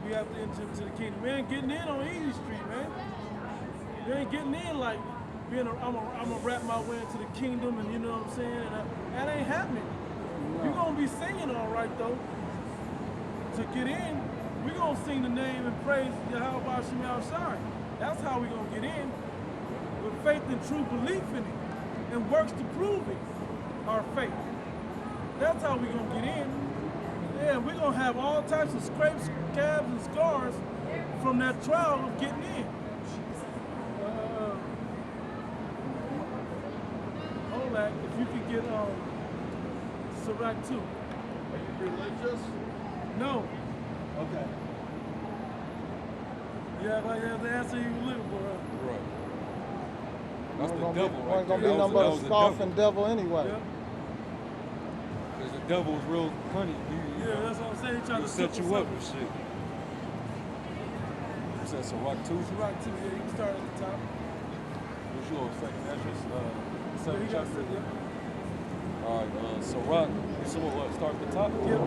we have to enter into the kingdom. We ain't getting in on easy street, man. We ain't getting in like I'm gonna wrap my way into the kingdom, and you know what I'm saying? And that ain't happening. No. You're gonna be singing all right though. To get in, we're gonna sing the name and praise Yahweh Hashem Shai. That's how we're gonna get in. With faith and true belief in it. And works to prove it. Our faith. That's how we're gonna get in. Yeah, we're gonna have all types of scrapes, scabs, and scars from that trial of getting in. Hold that, if you could get Sirach 2. Are you religious? No. Okay. Yeah, like that's the answer you live for. Right. That's the devil right there. Wasn't gonna be nothing but a scoffing devil anyway. Yeah. Because the devil is real funny. Yeah, that's what I'm saying. He trying to set you up and shit. You said Sirach 2? Sirach 2, yeah, you can start at the top. What's yours? Second address? Yeah, Second he got chapter? to, yeah. All right, Sirach. So what? Start at the top? Yep.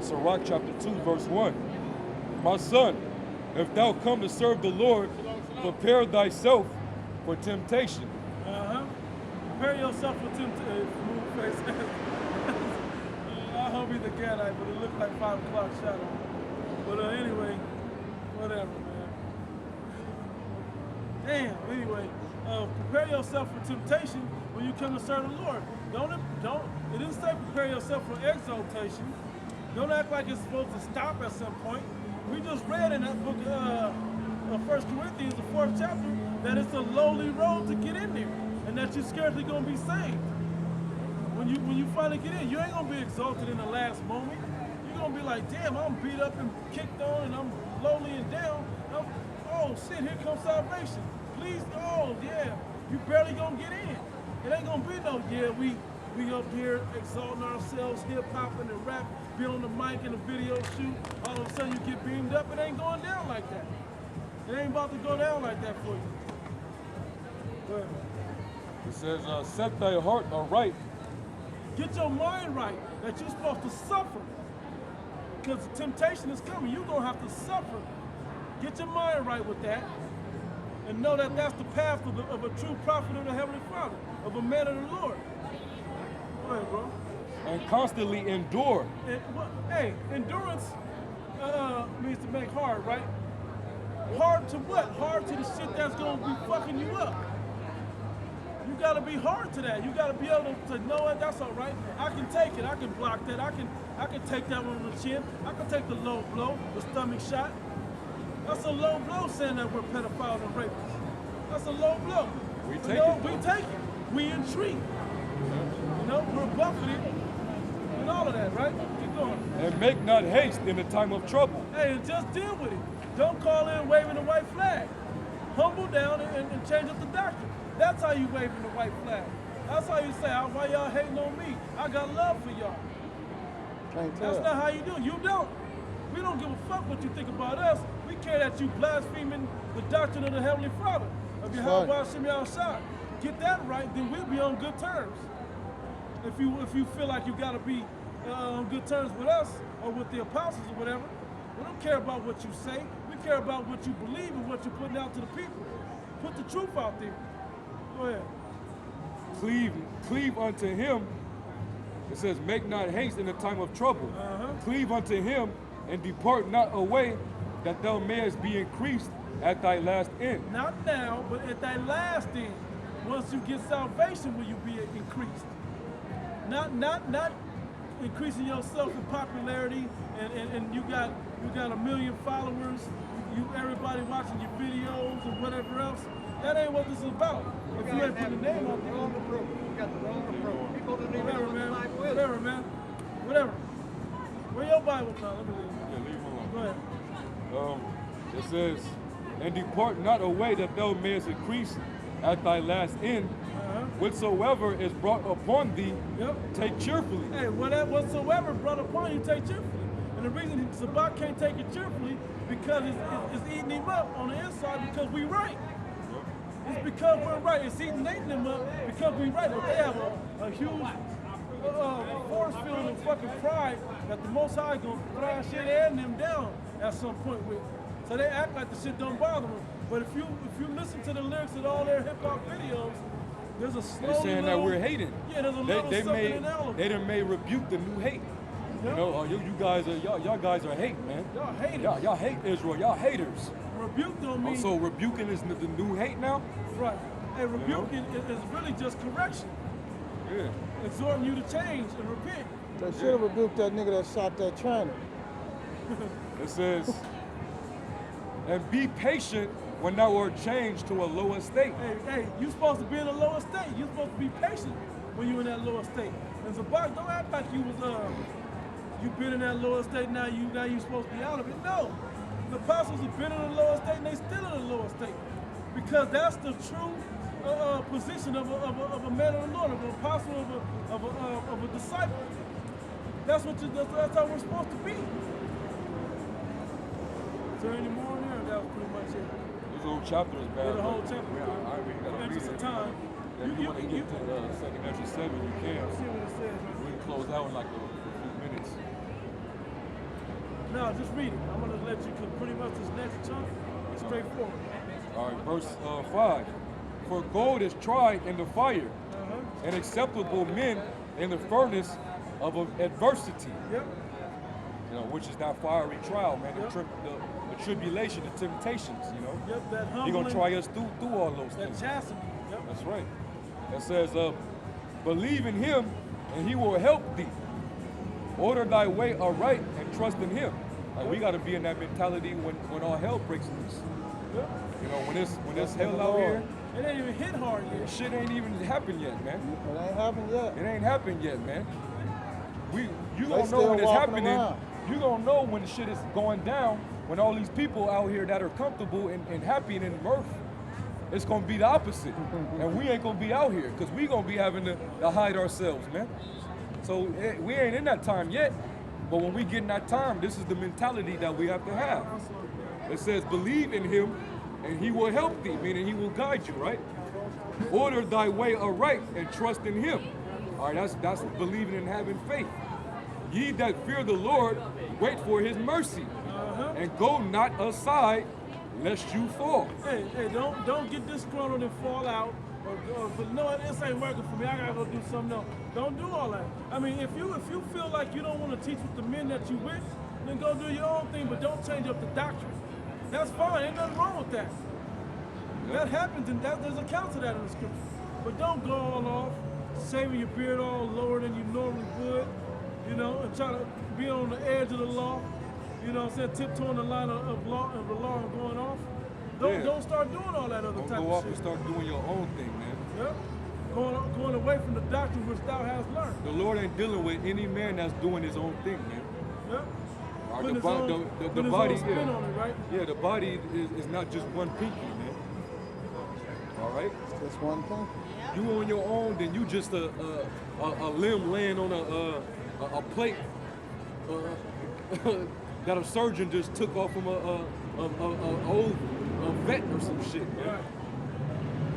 Sirach chapter 2, verse 1. My son, if thou come to serve the Lord, prepare thyself for temptation. Uh-huh. Prepare yourself for temptation. Move face. I hope he's a Gadite, but it looked like 5 o'clock shadow. But anyway, whatever, man. Damn, anyway, prepare yourself for temptation when you come to serve the Lord. It didn't say prepare yourself for exaltation. Don't act like it's supposed to stop at some point. We just read in that book of 1 Corinthians, the 4th chapter, that it's a lowly road to get in there, and that you're scarcely gonna be saved. When you finally get in, you ain't gonna be exalted in the last moment. You're gonna be like, damn, I'm beat up and kicked on, and I'm lowly and down. Oh shit, here comes salvation. Please, oh yeah, you barely gonna get in. It ain't gonna be no, yeah, we up here exalting ourselves, hip-hopping and rap, be on the mic in a video shoot, all of a sudden you get beamed up. It ain't going down like that. It ain't about to go down like that for you. Go ahead. It says, set thy heart aright. Get your mind right that you're supposed to suffer. Because temptation is coming. You're going to have to suffer. Get your mind right with that. And know that that's the path of a true prophet of the Heavenly Father, of a man of the Lord. Go ahead, bro. And constantly endure. And, hey, endurance means to make hard, right? Hard to what? Hard to the shit that's going to be fucking you up. You got to be hard to that. You got to be able to know it. That's all right. I can take it. I can block that. I can take that one on the chin. I can take the low blow, the stomach shot. That's a low blow saying that we're pedophiles and rapists. That's a low blow. We take it. We take it. We entreat. You know, we're buffeted and all of that, right? Keep going. And make not haste in the time of trouble. Hey, and just deal with it. Don't call in waving the white flag. Humble down and change up the doctrine. That's how you waving the white flag. That's how you say, why y'all hating on me? I got love for y'all. That's not how you do it. You don't. We don't give a fuck what you think about us. We care that you blaspheming the doctrine of the Heavenly Father, of Yahweh Hashem Shai. Get that right, then we'll be on good terms. If you feel like you gotta be on good terms with us or with the apostles or whatever, we don't care about what you say. We care about what you believe and what you're putting out to the people. Put the truth out there. Go ahead. Cleave unto him. It says, make not haste in the time of trouble. Cleave unto him and depart not away, that thou mayest be increased at thy last end. Not now, but at thy last end. Once you get salvation, will you be increased? Not increasing yourself in popularity and you got 1 million followers, everybody watching your videos and whatever else. That ain't what this is about. If you ain't put the name out there. You got the wrong approach. People don't even know what the Bible is. Whatever, man. Whatever. Where your Bible now? Let me read. Yeah, leave him alone. Go ahead. It says, and depart not away, that thou mayest increase at thy last end. Whatsoever is brought upon thee, take cheerfully. Hey, whatsoever brought upon you, take cheerfully. And the reason Sabak can't take it cheerfully, because it's eating him up on the inside because we right. It's because we're right. It's eating them up because we right. But they have a huge force field of fucking pride that the Most High is going to thrash shit and them down at some point with. So they act like the shit don't bother them. But if you listen to the lyrics of all their hip hop videos, there's a slow They're saying that we're hating. Yeah, there's a little something in element. They done may rebuke the new hate. Yep. You know, you guys are y'all guys are hate, man. Y'all haters. Y'all hate Israel. Y'all haters. Rebuke don't mean So rebuking is the new hate now? right. Hey, rebuking is really just correction, Yeah. exhorting you to change and repent. They should have rebuked that nigga that shot that trainer. It says, and be patient when thou art changed to a lower state. Hey, you supposed to be in a lower state. You supposed to be patient when you in that lower state. And Zabak, don't act like you was you been in that lower state. Now you supposed to be out of it. No, the apostles have been in a lower state and they still in a lower state because that's the true position of a man of the Lord, of an apostle, of a disciple. That's how we're supposed to be. Is there any more in there? That was pretty much it. This whole chapter is bad. Yeah, the whole but chapter. I mean, gotta read Interest it. of time. Yeah, if you want to get to the second Ezra 7, you can. See what it says. Right? We can close out in like a few minutes. No, just read it. I'm gonna let you, cause pretty much this next chunk is straightforward. All right, verse 5. For gold is tried in the fire, and acceptable men in the furnace of adversity. Yep. You know, which is that fiery trial, man. Yep. The tribulation, the temptations. You know, Yep. That humbling. He gonna try us through all those That things. chastity. Yep. That's right. It says, believe in him and he will help thee. Order thy way aright and trust in him. Like, we got to be in that mentality when all hell breaks loose. Yep. You know, when it's hell the out Lord. here, It ain't even hit hard yet. shit ain't even happened yet, man. It ain't happened yet. It ain't happened yet, man. You They gonna know still when it's walking happening. around. You gonna know when the shit is going down, when all these people out here that are comfortable and happy and in mirth, it's gonna be the opposite. And we ain't gonna be out here, because we gonna be having to hide ourselves, man. So we ain't in that time yet, but when we get in that time, this is the mentality that we have to have. It says, believe in him and he will help thee, meaning he will guide you, right? Order thy way aright and trust in him. All right, that's believing and having faith. Ye that fear the Lord, wait for his mercy, and go not aside, lest you fall. Hey, don't get disgruntled and fall out. But no, this ain't working for me. I gotta go do something else. Don't do all that. I mean, if you feel like you don't want to teach with the men that you with, then go do your own thing. But don't change up the doctrine. That's fine. Ain't nothing wrong with that. That happens, and there's accounts of that in the scripture. But don't go all off, shaving your beard all lower than you normally would, you know, and try to be on the edge of the law. You know what I'm saying? Tiptoeing the line of the law and going off. Don't start doing all that other Don't type go of off shit. and start doing your own thing, man. Yep. Going away from the doctrine which thou hast learned. The Lord ain't dealing with any man that's doing his own thing, man. Yep. All right, Putting the his own, putting body, his own spin on it, right? yeah, the body is not just one pinky, man. All right? Just one thing. You on your own, then you just a limb laying on a plate that a surgeon just took off from a old vet or some shit, man. Right.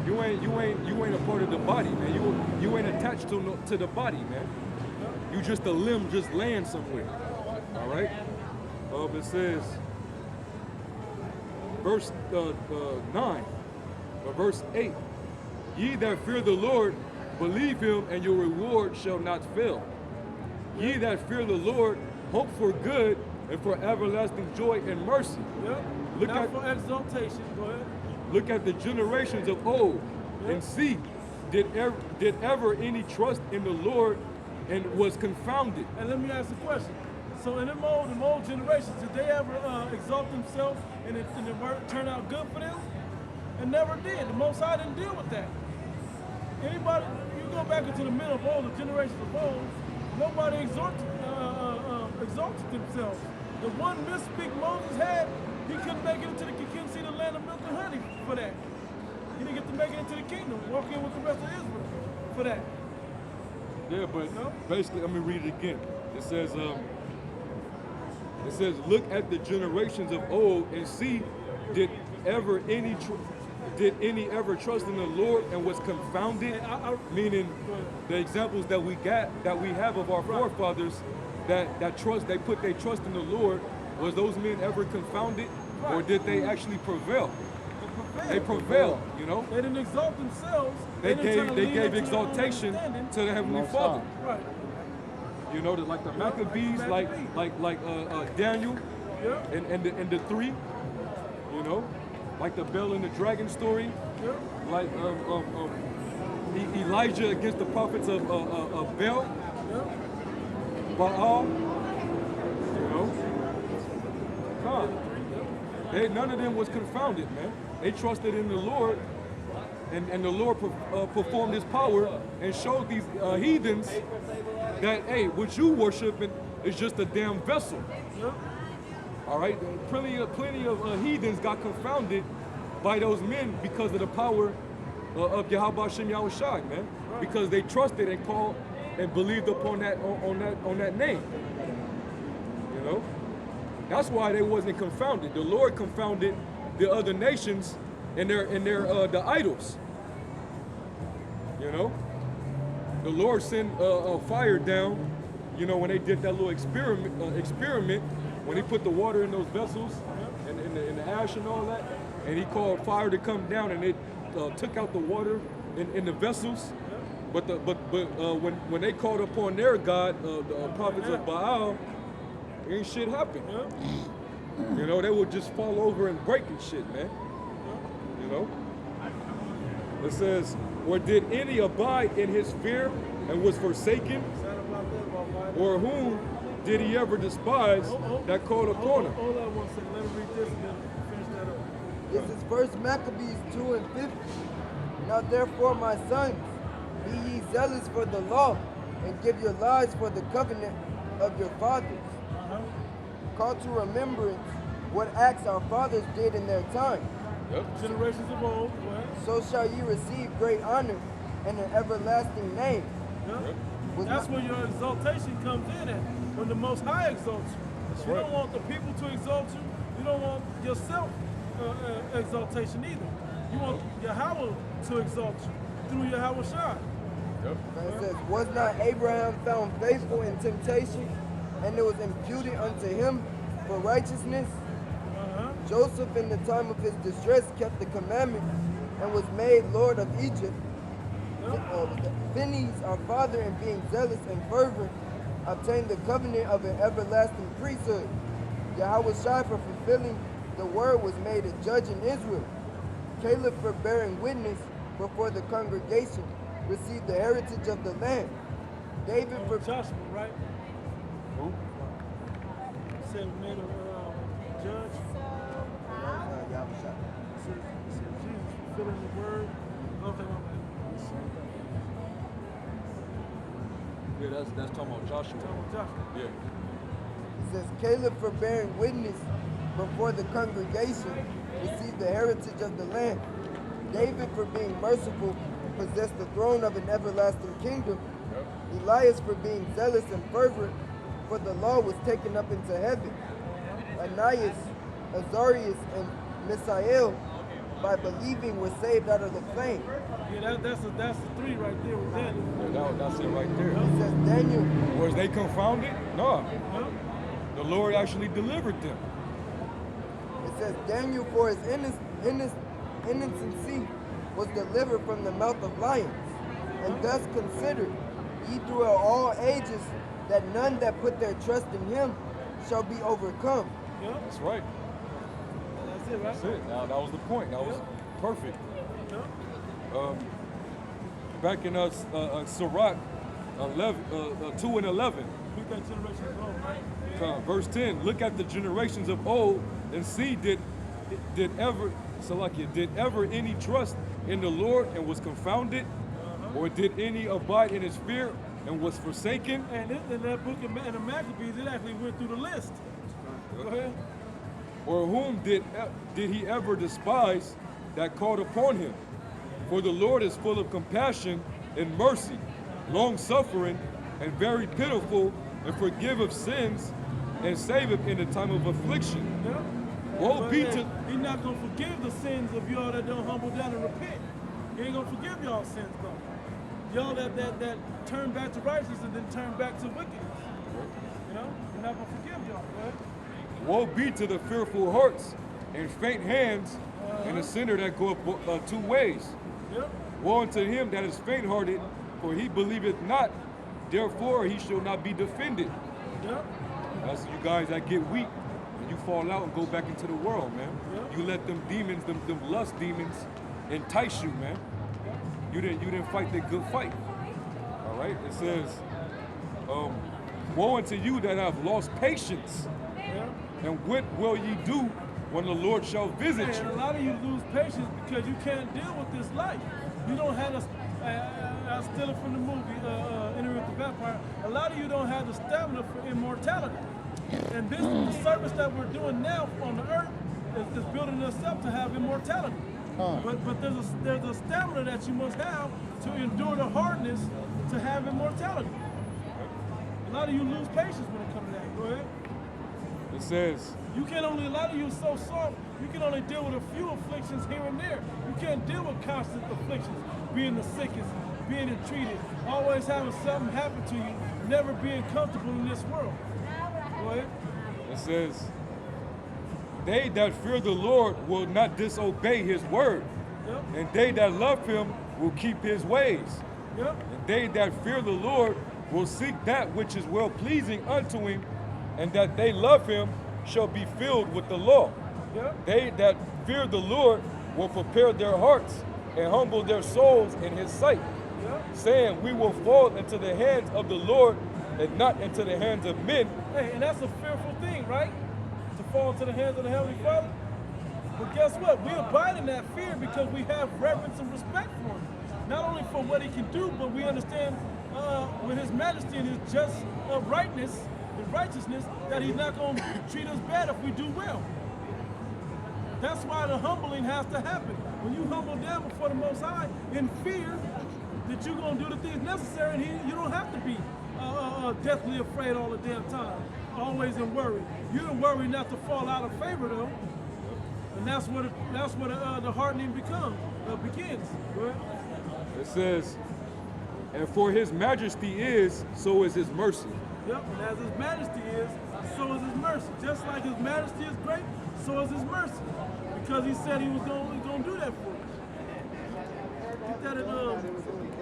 You ain't a part of the body, man. You ain't attached to the body, man. You just a limb just laying somewhere. All right. It says, verse 9, or verse 8. Ye that fear the Lord, believe him, and your reward shall not fail. Ye that fear the Lord, hope for good and for everlasting joy and mercy. Yep. Look Not at- for exaltation. Go ahead. Look at the generations of old and see, did ever any trust in the Lord and was confounded? And let me ask a question. So in them old generations, did they ever exalt themselves and the work turned out good for them? It never did. The Most High didn't deal with that. Anybody, you go back into the middle of old, the generations of old, nobody exalted themselves. The one misspeak Moses had, he couldn't make it into he couldn't see the land of milk and honey for that. He didn't get to make it into the kingdom, walk in with the rest of Israel for that. Yeah, but No? basically, let me read it again. It says, look at the generations of old and see, did any ever trust in the Lord and was confounded? Meaning, the examples that we have of our forefathers that trust, they put their trust in the Lord Was those men ever confounded, or Right. did they actually prevail? They prevailed. prevailed, you know. They didn't exalt themselves. They didn't try to gave lean into their own exaltation understanding. to the Heavenly Most Father. High. Right. You know, like the Maccabees, like Daniel Yeah. and the three. You know, like the Bell and the Dragon story. Yeah. Like Elijah against the prophets of Baal, Yeah. Baal. You know, none of them was confounded, man. They trusted in the Lord, and the Lord performed His power and showed these heathens that, hey, what you worshiping is just a damn vessel. Yeah. All right, plenty of heathens got confounded by those men because of the power of Yahweh Shem Yahushai, man. Because they trusted and called and believed upon that name. You know, that's why they wasn't confounded. The Lord confounded the other nations and their the idols. You know, the Lord sent a fire down. You know, when they did that little experiment, when He put the water in those vessels and in the ash and all that, and He called fire to come down, and it took out the water in the vessels. But when they called upon their God, the prophets of Baal, ain't shit happened. You know, they would just fall over and break and shit, man. You know. It says, or did any abide in His fear and was forsaken? Or whom did He ever despise that called upon Him? Hold on one second. Let me read this and then finish that up. This is First Maccabees 2:50. Now therefore, my sons, be ye zealous for the law, and give your lives for the covenant of your fathers. Call to remembrance what acts our fathers did in their time. Yep. Generations of old. Go ahead. So shall ye receive great honor and an everlasting name. Yeah. Was That's not- where your exaltation comes in at, when the Most High exalts you. You right. don't want the people to exalt you. You don't want yourself exaltation either. You want Yahweh to exalt you through Yahweh Shai. Yep. And it says, was not Abraham found faithful in temptation, and it was imputed unto him for righteousness? Joseph in the time of his distress kept the commandment and was made Lord of Egypt. Phineas, our father, in being zealous and fervent, obtained the covenant of an everlasting priesthood. Yahweh Shai, for fulfilling the word, was made a judge in Israel. Caleb, for bearing witness before the congregation, received the heritage of the land. David, for Joshua, right? Who? Said made a judge. Said Jesus fulfilling the word. Okay, my bad. Yeah, that's talking about Joshua. Talking about Joshua. Yeah. It says, Caleb, for bearing witness before the congregation, received the heritage of the land. David, for being merciful, possessed the throne of an everlasting kingdom. Elias, for being zealous and fervent, for the law was taken up into heaven. Ananias, Azarias, and Misael, by believing, were saved out of the flame. Yeah, that's the three right there with Daniel. Yeah, that's it right there. It says, Daniel, Was they confounded? No. Huh? The Lord actually delivered them. it says, Daniel, for his innocency, was delivered from the mouth of lions. And thus considered, ye throughout all ages, that none that put their trust in him shall be overcome. Yeah, That's right. that's it, right? That's it. Now that was the point. That was perfect. Yeah. Back in Sirach 2 and 11, Look at generation of old, right? verse 10. Look at the generations of old and see did ever any trust in the Lord and was confounded, or did any abide in His fear and was forsaken? And in that book in the Maccabees, it actually went through the list. Go ahead. Or whom did He ever despise that called upon Him? For the Lord is full of compassion and mercy, long-suffering, and very pitiful, and forgiveth sins, and saveth in the time of affliction. Yeah. Woe But be hey, to... He's not going to forgive the sins of y'all that don't humble down and repent. He ain't going to forgive y'all sins, though. Y'all that turn back to righteousness and then turn back to wickedness. You know? He's not going to forgive y'all, right? Woe be to the fearful hearts and faint hands and a sinner that go up 2 ways. Yep. Woe unto him that is faint-hearted, for he believeth not, therefore he shall not be defended. Yep. That's you guys that get weak and you fall out and go back into the world, man. Yeah. You let them demons, them lust demons, entice you, man. You didn't fight the good fight. All right. It says, woe unto you that have lost patience, Yeah. and what will ye do when the Lord shall visit And a you? lot of you lose patience because you can't deal with this life. You don't have the, I steal it from the movie, Interview with the Vampire. A lot of you don't have the stamina for immortality. And this, the service that we're doing now on the earth is building us up to have immortality. But there's a stamina that you must have to endure the hardness to have immortality. A lot of you lose patience when it comes to that. Go ahead. It says, You can only, a lot of you are so soft, you can only deal with a few afflictions here and there. You can't deal with constant afflictions, being the sickest, being entreated, always having something happen to you, never being comfortable in this world. Go ahead. it says, they that fear the Lord will not disobey his word, Yep, and they that love him will keep his ways. yep, And they that fear the Lord will seek that which is well pleasing unto him, and that they love him shall be filled with the law. yep, They that fear the Lord will prepare their hearts and humble their souls in his sight, yep. saying, we will fall into the hands of the Lord and not into the hands of men. Hey, and that's a fearful thing, right? To fall into the hands of the Heavenly Father. But guess what? We abide in that fear because we have reverence and respect for him. Not only for what he can do, but we understand with his majesty and his just rightness and righteousness that he's not going to treat us bad if we do well. That's why the humbling has to happen. When you humble down before the Most High in fear that you're going to do the things necessary, and you don't have to be deathly afraid all the damn time, always in worry. You're in worry not to fall out of favor, though, and that's where the hardening begins. Go ahead. It says, and for his majesty is, so is his mercy. Yep, and as his majesty is, so is his mercy. Just like his majesty is great, so is his mercy. Because he said he was going to do that for us. Get that in,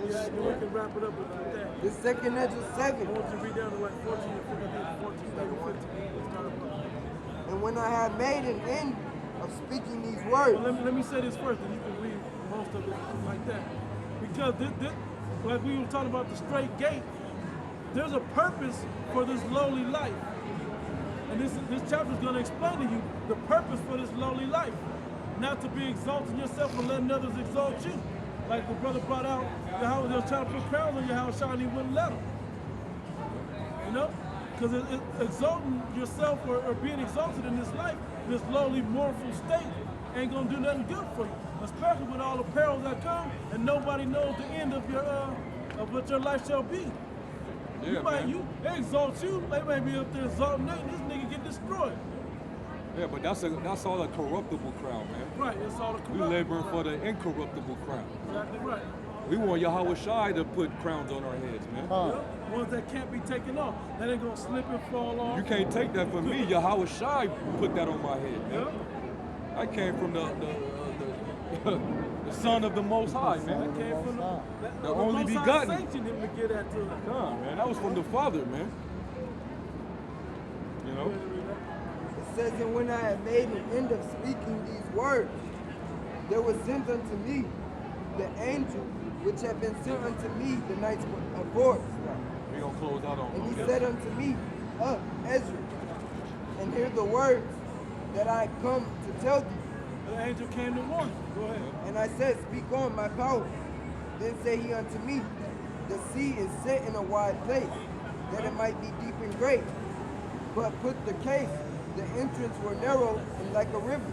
yeah, we can wrap it up with that. The second Ezra 7. I want you to read down to like 14 and 15, 14, maybe 15. Let's start up. And when I had made an end of speaking these Well, words, let me say this first, and you can read most of it like that. Because this, like we were talking about the straight gate, there's a purpose for this lowly life. And this chapter is going to explain to you the purpose for this lowly life. Not to be exalting yourself and letting others exalt you. Like the brother brought out, they were trying to put crowns on your house, and he wouldn't let them. You know? Because exalting yourself or being exalted in this life, this lowly, mournful state, ain't going to do nothing good for you. Especially with all the perils that come, and nobody knows the end of your of what your life shall be. Yeah, They exalt you, they may be up there exalting Nate, this nigga get destroyed. Yeah, but that's all a corruptible crown, man. Right, it's all the We corrupt. laboring for the incorruptible crown. Exactly right. We want Yahweh Shai to put crowns on our heads, man. Yep. Ones that can't be taken off. That ain't gonna slip and fall off. You can't take that from me. Yahweh Shai put that on my head, man. Yep. I came from the Son of the Most High, That man. came from The only Most High begotten. sanctioned him to get that to us. Nah, man, that was from the Father, man. You know? it says, and when I had made an end of speaking these words, there was sent unto me the angel which had been sent unto me the night before. We gonna close out on And he okay? said unto me, Ezra, and hear the words that I come to tell thee. The angel came to warn you. Go ahead. And I said, speak on, my power. Then said he unto me, the sea is set in a wide place, that it might be deep and great. But put the case, the entrance were narrow and like a river.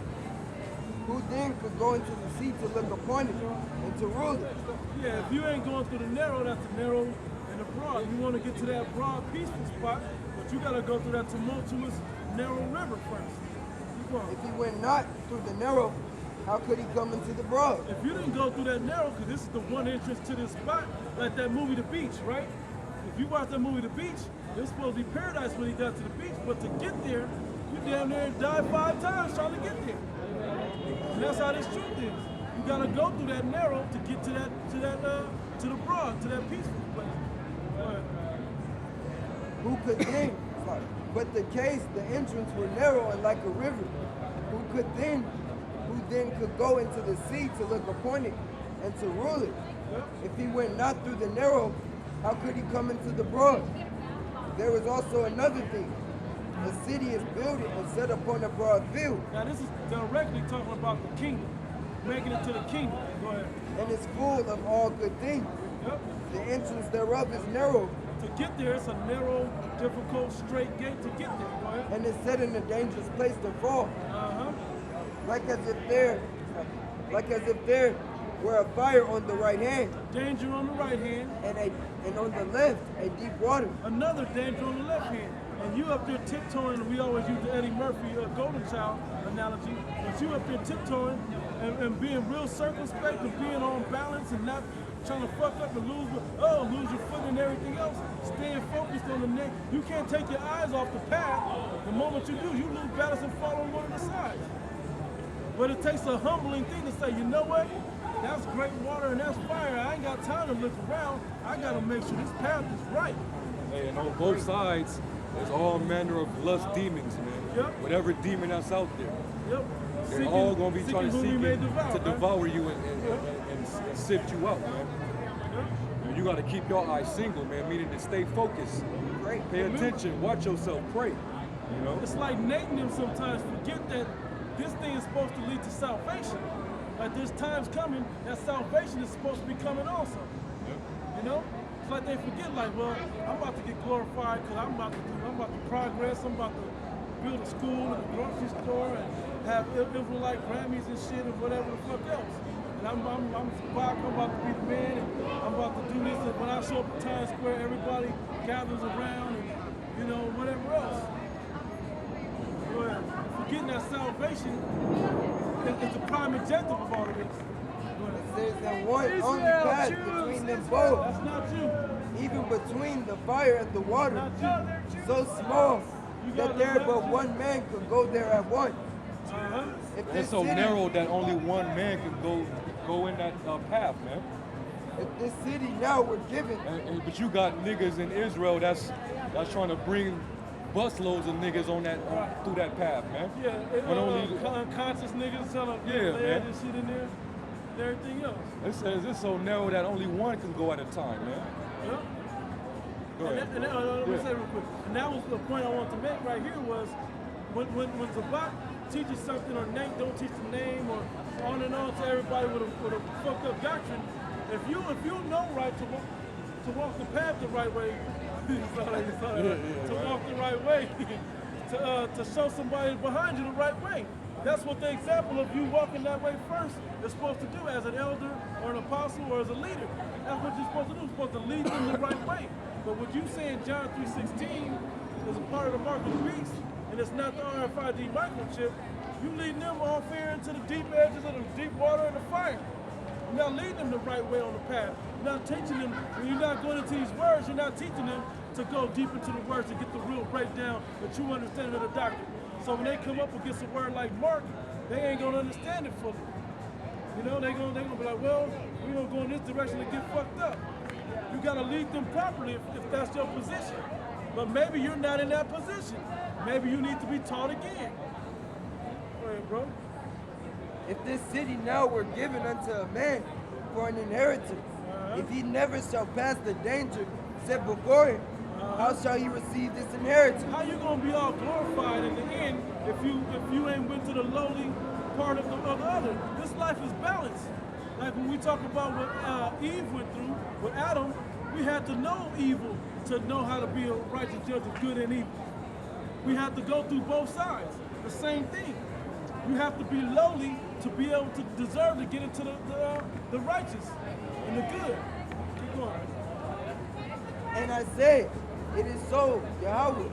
Who then could go into the sea to look upon it and to rule it? Yeah, if you ain't going through the narrow, that's the narrow and the broad. You want to get to that broad, peaceful spot, but you got to go through that tumultuous, narrow river first. Keep going. If he went not through the narrow, how could he come into the broad? If you didn't go through that narrow, because this is the one entrance to this spot, like that movie The Beach, right? If you watch that movie The Beach, it was supposed to be paradise when he got to the beach, but to get there, You damn near died 5 times trying to get there. And that's how this truth is. You gotta go through that narrow to get to the broad, to that peaceful place. Go ahead. Who could then? But the case, the entrance were narrow and like a river. Who then could go into the sea to look upon it and to rule it? If he went not through the narrow, how could he come into the broad? There is also another thing. The city is built and set upon a broad field, Now this is directly talking about the kingdom, making it to the kingdom. Go ahead. and is full of all good things. Yep. The entrance thereof is narrow, To get there, it's a narrow, difficult, straight gate to get there. Go ahead. and is set in a dangerous place to fall, Uh-huh. like as if there were a fire on the right hand, Danger on the right hand, and on the left a deep water. another danger on the left hand. And you up there tiptoeing, we always use the Eddie Murphy golden child analogy, but you up there tiptoeing and being real circumspect and being on balance and not trying to fuck up and lose your foot and everything else, staying focused on the neck. You can't take your eyes off the path. The moment you do, you lose balance and fall on one of the sides. But it takes a humbling thing to say, you know what? That's great water and that's fire. I ain't got time to look around. I gotta make sure this path is right. Hey, and on both sides, there's all manner of lust demons, man. Yep. Whatever demon that's out there. Yep. They're all going to be trying to whom seek we may to right? devour you and sift you out, man. And you got to keep your eyes single, man, meaning to stay focused. Right? Pay attention, watch yourself, pray. You know? It's like Nate and them sometimes forget that this thing is supposed to lead to salvation. Like there's times coming that salvation is supposed to be coming also. You know? It's like they forget, like, well, I'm about to get glorified because I'm about to progress, I'm about to build a school and a grocery store and have Israelite Grammys and shit and whatever the fuck else. And I'm Spock, I'm about to be the man and I'm about to do this, and when I show up at Times Square, everybody gathers around and, you know, whatever else. Well, forgetting that salvation is the prime objective of all of this. There's that one only Israel, path Jews, between them Israel. both, That's not you. even between the fire and the water, Not you. so small You that gotta there let but me. one man could go there at once. Uh-huh. If It's this so city, narrow that only one man can go in that path, man. if this city now were given, But you got niggas in Israel that's trying to bring busloads of niggas on that through that path, man. Yeah, When only unconscious niggas selling Yeah, lead man. and shit in there and everything else. it says it's so narrow that only one can go at a time, man. Yeah. Go ahead. Let me Yeah. say real quick. And that was the point I wanted to make right here was when Zabak teaches something or Nate don't teach the name or on and on to everybody with a fucked up doctrine, if you know right to walk the path the right way, to walk the right way, to show somebody behind you the right way. That's what the example of you walking that way first is supposed to do as an elder or an apostle or as a leader. That's what you're supposed to do. You're supposed to lead them the right way. But what you say in John 3:16 is a part of the mark of the beast, and it's not the RFID microchip. You leading them off here into the deep edges of the deep water and the fire. You're not leading them the right way on the path. You're not teaching them, when you're not going into these words, you're not teaching them to go deep into the words to get the real breakdown, the true understanding of the doctrine. So when they come up against a word like Mark, they ain't gonna understand it fully. You know, they gonna be like, well, we're gonna go in this direction to get fucked up. You gotta lead them properly if that's your position. But maybe you're not in that position. Maybe you need to be taught again. Go ahead, bro. if this city now were given unto a man for an inheritance, if he never shall pass the danger set before him, how shall he receive this inheritance? How you gonna be all glorified in the end if you ain't went to the lowly part of the other? This life is balanced. Like when we talk about what Eve went through with Adam, we had to know evil to know how to be a righteous judge of good and evil. We have to go through both sides. The same thing. You have to be lowly to be able to deserve to get into the righteous and the good. Keep going. And I said, it is so, Yahweh.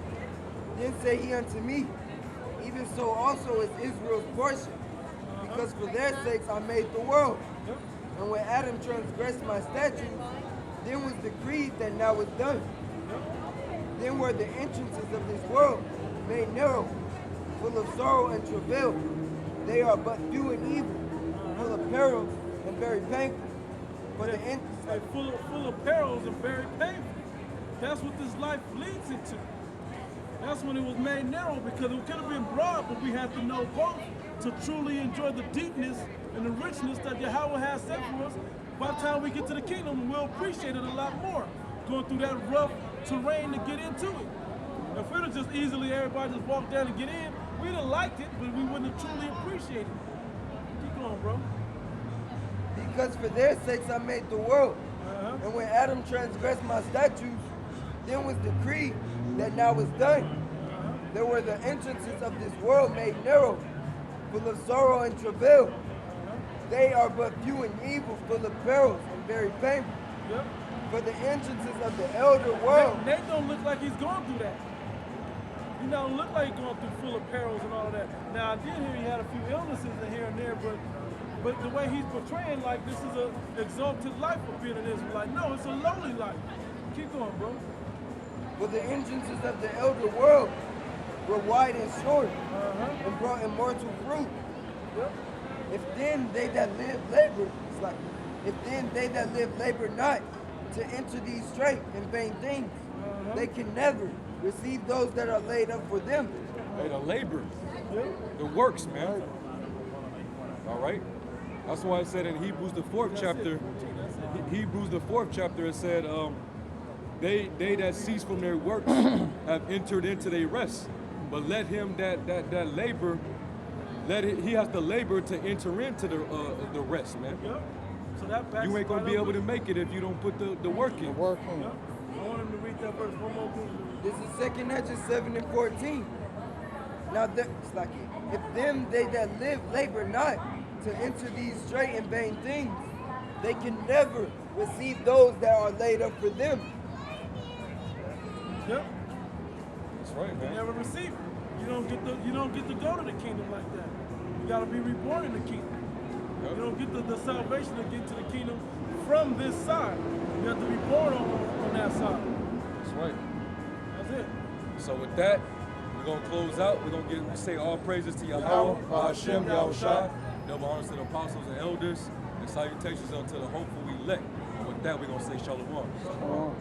Then said he unto me, even so also is Israel's portion, because for their sakes I made the world. Yep. And when Adam transgressed my statutes, then was decreed that now is done. Then were the entrances of this world made narrow, full of sorrow and travail. They are but few and evil, full of perils and very painful. For the end, Like full of perils and very painful. That's what this life leads into. That's when it was made narrow, because it could have been broad, but we have to know both to truly enjoy the deepness and the richness that Yahweh has set for us. By the time we get to the kingdom, we'll appreciate it a lot more, going through that rough terrain to get into it. If we'd have just easily everybody just walk down and get in, we'd have liked it, but we wouldn't have truly appreciated it. Keep going, bro. because for their sakes I made the world. Uh-huh. And when Adam transgressed my statutes, then was decreed that now is done. There were the entrances of this world made narrow, full of sorrow and travail. They are but few and evil, full of perils and very painful. Yep. For the entrances of the elder world, Nate don't look like he's going through that. He don't look like he's going through full of perils and all of that. Now I did hear he had a few illnesses in here and there, but the way he's portraying like this is an exalted life of being an Israelite. No, it's a lowly life. Keep going, bro. for the entrances of the elder world were wide and short, and brought immortal fruit. Yep. If then they that live labor, it's like, if then they that live labor not to enter these straight and vain things, they can never receive those that are laid up for them. Hey, the labor, Yep. the works, man. All right. That's why I said in Hebrews the 4th chapter, Hebrews the 4th chapter, it said, they that cease from their works have entered into their rest. But let him that labor, he has to labor to enter into the rest, man. Yep. So that backs You ain't gonna right be up able to with- make it if you don't put the work in. Work in. Yep. I want him to read that verse one more time. This is 2 Ezra 7 and 14. Now, it's like, if them they that live labor not to enter these straight and vain things, they can never receive those that are laid up for them. Yep. That's right, You man. never receive it. You don't get to go to the kingdom like that. You gotta be reborn in the kingdom. You don't get the salvation to get to the kingdom from this side. You have to be born on that side. That's right. That's it. So with that, we're gonna close out. We're gonna say all praises to Yahweh, Hashem, Yahushua, double honors to the apostles and elders, and salutations unto the hopeful elect. And with that, we're gonna say shalom. Come on.